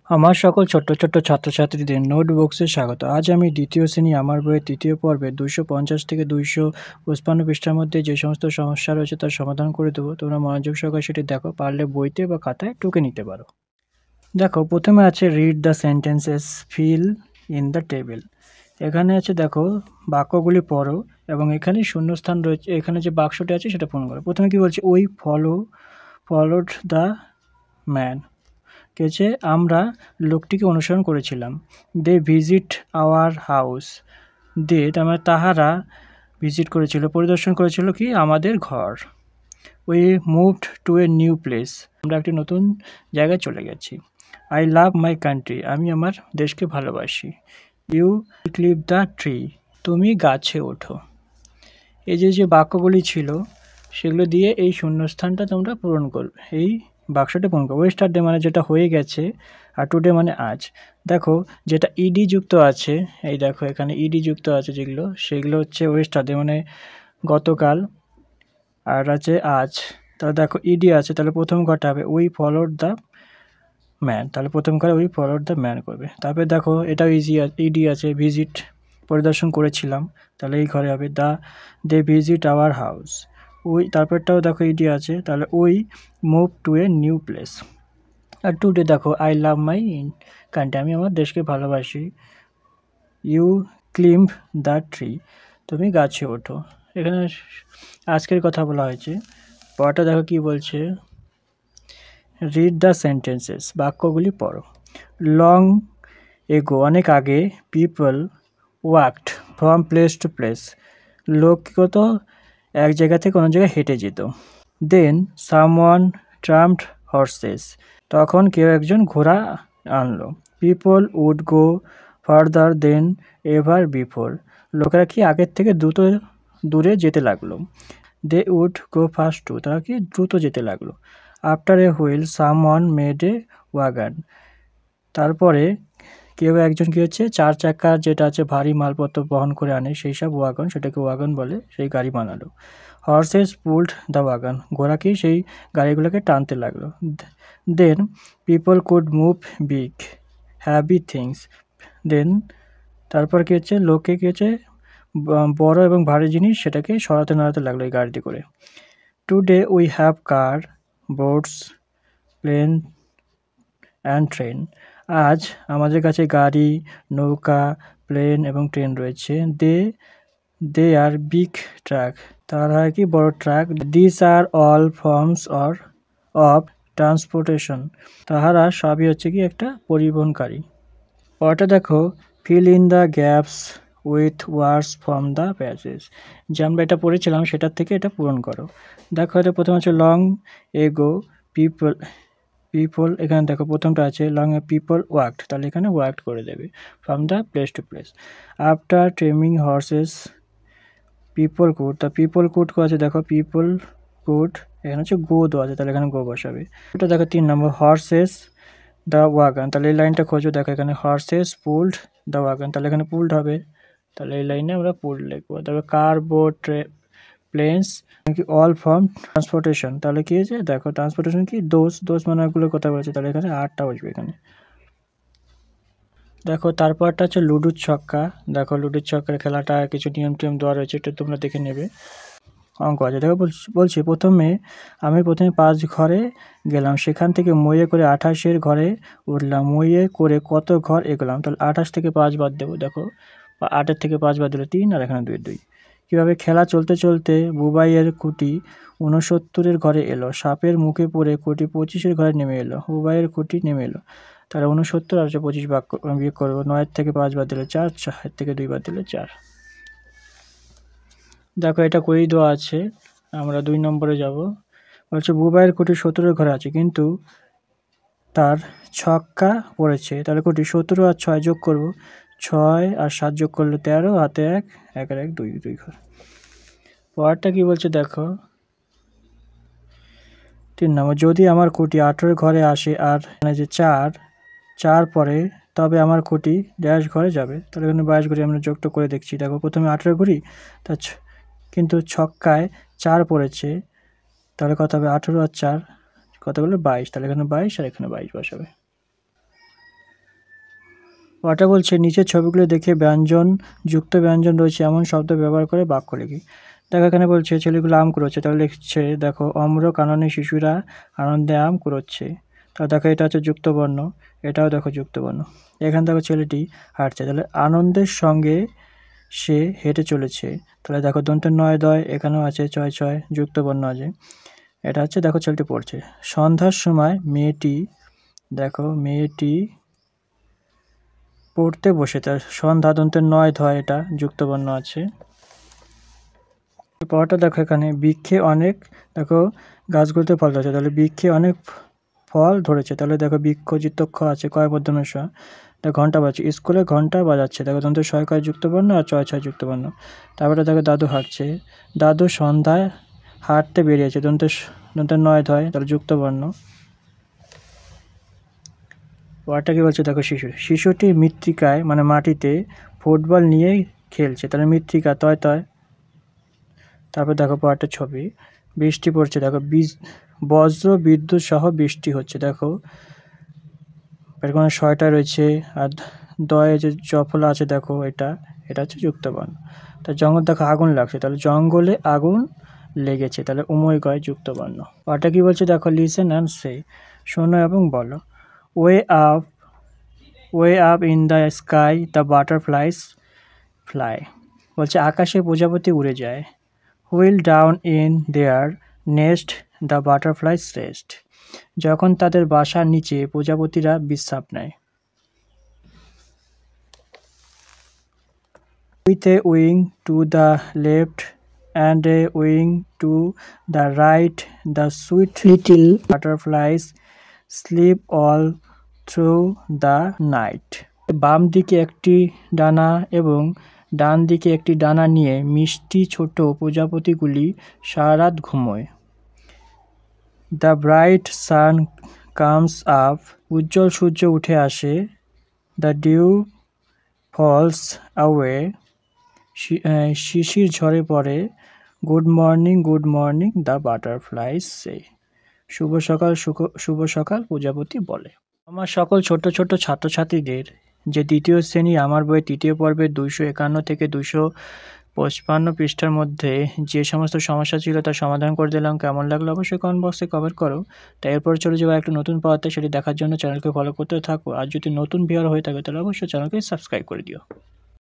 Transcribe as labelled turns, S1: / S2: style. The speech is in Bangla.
S1: আমার সকল ছোট্ট ছোট্ট ছাত্রছাত্রীদের নোটবুকসে স্বাগত। আজ আমি দ্বিতীয় শ্রেণী আমার বইয়ের তৃতীয় পর্বে 250 থেকে 255 পৃষ্ঠার মধ্যে যে সমস্ত সমস্যা রয়েছে তার সমাধান করে দেবো। তোমরা মনোযোগ সহকারে সেটি দেখো, পারলে বইতে বা খাতায় টুকে নিতে পারো। দেখো, প্রথমে আছে read the sentences, feel in the table. এখানে আছে দেখো, বাক্যগুলি পড়ো এবং এখানে শূন্যস্থান রয়েছে, এখানে যে বাক্সটি আছে সেটা পূরণ করো। প্রথমে কি বলছে, উই ফলোড দ্য ম্যান। কে হচ্ছে আমরা লোকটিকে অনুসরণ করেছিলাম। They visit our house. They তার মানে তাহারা ভিজিট করেছিল, পরিদর্শন করেছিল কি আমাদের ঘর। We moved to a new place. আমরা একটি নতুন জায়গায় চলে গেছি। I love my country. আমি আমার দেশকে ভালোবাসি। You climb the tree. তুমি গাছে ওঠো। এই যে বাক্যগুলি ছিল সেগুলো দিয়ে এই শূন্যস্থানটা তোমরা পূরণ করবে, এই বাক্সটা পূরণ করবে। ওয়েস্টারডে মানে যেটা হয়ে গেছে, আর টুডে মানে আজ। দেখো যেটা ইডি যুক্ত আছে, এই দেখো এখানে ইডি যুক্ত আছে যেগুলো, সেগুলো হচ্ছে ওয়েস্টারডে মানে গতকাল, আর আছে আজ। তাহলে দেখো ইডি আছে, তাহলে প্রথম ঘরটা হবে উই ফলোড দ্য ম্যান, তাহলে প্রথম ঘরে উই ফলোড দ্য ম্যান করবে। তারপরে দেখো এটাও ইডি আছে, ভিজিট পরিদর্শন করেছিলাম, তাহলে এই ঘরে হবে they visit our house. We তারপরটাও দেখো ইডি আছে, তাহলে we move to a new place. আর টুডে দেখো আই লাভ মাই কান্ট্রি, আমি আমার দেশকে ভালোবাসি। ইউ ক্লিম্ব দ্য ট্রি, তুমি গাছে ওঠো। এখানে আজকের কথা বলা হয়েছে। পড়াটা দেখো কি বলছে, রিড দ্য সেন্টেন্সেস, বাক্যগুলি পড়ো। লং এগো, অনেক আগে, people walked from place to place, লোক কত এক জায়গা থেকে অন্য জায়গায় হেঁটে যেত। দেন সামওয়ান ট্রাম্পড হর্সেস, তখন কেউ একজন ঘোড়া আনলো। People would go farther than ever before, লোকেরা কি আগের থেকে দূরে যেতে লাগলো। They would go fast too, তারা কি দ্রুত যেতে লাগলো। After a wheel someone made a wagon, তারপরে কেউ একজন কি হচ্ছে চার চাকার যেটা আছে ভারী মালপত্র বহন করে আনে সেই সব ওয়াগন, সেটাকে ওয়াগন বলে, সেই গাড়ি বানালো। হর্সেস পুলড দ্য ওয়াগন, ঘোড়া কি সেই গাড়িগুলোকে টানতে লাগলো। Then people could move big heavy things, then তারপর কি হচ্ছে লোকে কি হচ্ছে বড় এবং ভারী জিনিস সেটাকে সরাতে নাড়াতে লাগলো এই গাড়িতে করে। Today we have car, boats, plain and train, আজ আমাদের কাছে গাড়ি, নৌকা, প্লেন এবং ট্রেন রয়েছে। দে আর বিগ ট্রাক, তারা কি বড় ট্রাক। This are all forms of transportation, তাহারা সবই হচ্ছে কি একটা পরিবহনকারী। পরটা দেখো, fill in the gaps with words from the passage, যে আমরা এটা পড়েছিলাম সেটার থেকে এটা পূরণ করো। দেখো এটা প্রথম হচ্ছে লং এগো পিপল, এখানে দেখো প্রথমটা আছে লং এ পিপল ওয়াকড, তাহলে এখানে ওয়াকড করে দেবে from the place to place. After ট্রেমিং হর্সেস পিপল কুড, তা পিপল কুড আছে দেখো পিপল কুড, এখানে হচ্ছে গো দেওয়া আছে, তাহলে এখানে গো বসাবে। এটা দেখো 3 নম্বর হর্সেস দ্য ওয়াগন, তাহলে এই লাইনটা খোঁজো, দেখো এখানে হর্সেস পুলড দ্য ওয়াগন, তাহলে এখানে পুলড হবে, তাহলে এই লাইনে আমরা পুলড লিখবো। তারপরে কার, বোট, প্লেনস কি অল ফর্ম ট্রান্সপোর্টেশন, তাহলে কি হয়েছে দেখো ট্রান্সপোর্টেশন কি দোষ মানে ওগুলোর কথা বলেছে, তাহলে এখানে আটটা বসবে এখানে। দেখো তারপরটা হচ্ছে লুডুর ছক্কা। দেখো লুডুর ছক্কার খেলাটা কিছু নিয়ম টিয়ম দেওয়া রয়েছে, এটা তোমরা দেখে নেবে। অঙ্ক আছে দেখো, বলছি প্রথমে 5 ঘরে গেলাম, সেখান থেকে মইয়ে করে 28-এর ঘরে উঠলাম, মইয়ে করে কত ঘর এগোলাম, তাহলে 28 থেকে 5 বাদ দেবো। দেখো 8-এর থেকে 5 বাদ দিলে 3, আর এখানে 2 কীভাবে, খেলা চলতে চলতে বুবাইয়ের কুটি 69-এর ঘরে এলো, সাপের মুখে পড়ে কুটি 25-এর ঘরে নেমে এলো, বুবাইয়ের কুটি নেমে এলো, তাহলে 69 আর 25 বিয়োগ করবো। 9-এর থেকে 5 বাদ দিলে 4, 4-এর থেকে 2 বাদ দিলে 4। দেখো এটা করেই দেওয়া আছে, আমরা 2 নম্বরে যাব। বলছে বুবাইয়ের কুটি 70-এর ঘরে আছে, কিন্তু তার ছক্কা পড়েছে, তাহলে কুটি 17 আর 6 যোগ করব, 6 আর 7 যোগ করলে 13, হাতে 1, 1 আর 1 2 ঘর। পরেরটা কি বলছে দেখো, 3 নম্বর, যদি আমার কুটি 18 ঘরে আসে আর এখানে যে 4 পরে, তবে আমার কুটি ড্যাশ ঘরে যাবে, তাহলে এখানে 22 ঘুরি আমরা যোগটা করে দেখছি। দেখো প্রথমে 18 ঘুরি, তা কিন্তু ছক্কায় 4 পড়েছে, তাহলে কত হবে 18 আর 4 কত বললো 22, তাহলে এখানে 22 আর এখানে 22 বসাবে। ওটা বলছে নিচের ছবিগুলো দেখে ব্যঞ্জন যুক্ত ব্যঞ্জন রয়েছে এমন শব্দ ব্যবহার করে বাক্য লিখি। দেখো এখানে বলছে ছেলেগুলো আম কুড়োচ্ছে, তাহলে লিখছে দেখো অম্র কাননে শিশুরা আনন্দে আম কুড়োচ্ছে। তাহলে দেখো এটা হচ্ছে যুক্ত বর্ণ, এটাও দেখো যুক্ত বর্ণ। এখানে দেখো ছেলেটি হাঁটছে, তাহলে আনন্দের সঙ্গে সে হেঁটে চলেছে। তাহলে দেখো দন্তের নয় দয় এখানেও আছে, ছয় ছয় যুক্ত বর্ণ আছে। এটা হচ্ছে দেখো ছেলেটি পড়ছে। সন্ধ্যার সময় মেয়েটি দেখো মেয়েটি পড়তে বসে, তার সন্ধ্যা দন্তের নয় ধয় এটা যুক্ত বর্ণ আছে। পরটা দেখো এখানে বৃক্ষে অনেক দেখো গাছগুলোতে ফল ধরেছে, তাহলে বৃক্ষে অনেক ফল ধরেছে। তাহলে দেখো বৃক্ষ চিত্তক্ষ আছে কয় মধ্যমের স। দেখো ঘন্টা বাজছে, স্কুলে ঘন্টা বাজাচ্ছে, দেখো দন্তের ছয় কয় যুক্ত বর্ণ আর ছয় ছয় যুক্ত বর্ণ। তারপরে দেখো দাদু হাঁটছে, দাদু সন্ধ্যায় হাঁটতে বেরিয়েছে, দন্তের নয় ধয় তাহলে যুক্ত বর্ণ। ওয়ার্ডটা কি বলছে দেখো শিশুটি মৃত্তিকায় মানে মাটিতে ফুটবল নিয়ে খেলছে, তাহলে মৃত্তিকা তয় তয়। তারপর দেখো পরেরটা ছবি, বৃষ্টি পড়ছে, দেখো বজ্র বিদ্যুৎ সহ বৃষ্টি হচ্ছে। দেখো এর কোনো ছয়টা রয়েছে আর দয়ে যে জফলা আছে দেখো এটা হচ্ছে যুক্ত বর্ণ। তা জঙ্গল দেখো আগুন লাগছে, তাহলে জঙ্গলে আগুন লেগেছে, তাহলে উময় গয় যুক্ত বর্ণ। ওটা কি বলছে দেখো লিসেন অ্যান্ড সে, শোনো এবং বলো। Way up way up in the sky the butterflies fly, বলছে আকাশে প্রজাপতি উড়ে যায়। While down in their nest the butterflies rest, যখন তাদের বাসার নিচে প্রজাপতিরা বিশ্রাম নেয়। With a wing to the left and a wing to the right the sweet little butterflies sleep all through the night, বাম দিকে একটি ডানা এবং ডান দিকে একটি ডানা নিয়ে মিষ্টি ছোট প্রজাপতিগুলি সারা রাত ঘুমোয়। The bright sun comes up, উজ্জ্বল সূর্য উঠে আসে। দ্য ডিউ ফলস অ্যাওয়ে, শিশির ঝরে পড়ে। Good morning the butterflies say, শুভ সকাল প্রজাপতি বলে। আমার সকল ছোট ছোট ছাত্রছাত্রীদের যে দ্বিতীয় শ্রেণী আমার বইয়ের তৃতীয় পর্বের 251 থেকে 255 পৃষ্ঠার মধ্যে যে সমস্ত সমস্যা ছিল তার সমাধান করে দিলাম। কেমন লাগলো অবশ্যই কমেন্ট বক্সে কমেন্ট করো। তাই এরপর চলে যাবো একটা নতুন পাওয়াতে, সেটি দেখার জন্য চ্যানেলকে ফলো করতে থাকো। আর যদি নতুন ভিউয়ার হয়ে থাকে তাহলে অবশ্যই চ্যানেলকে সাবস্ক্রাইব করে দিও।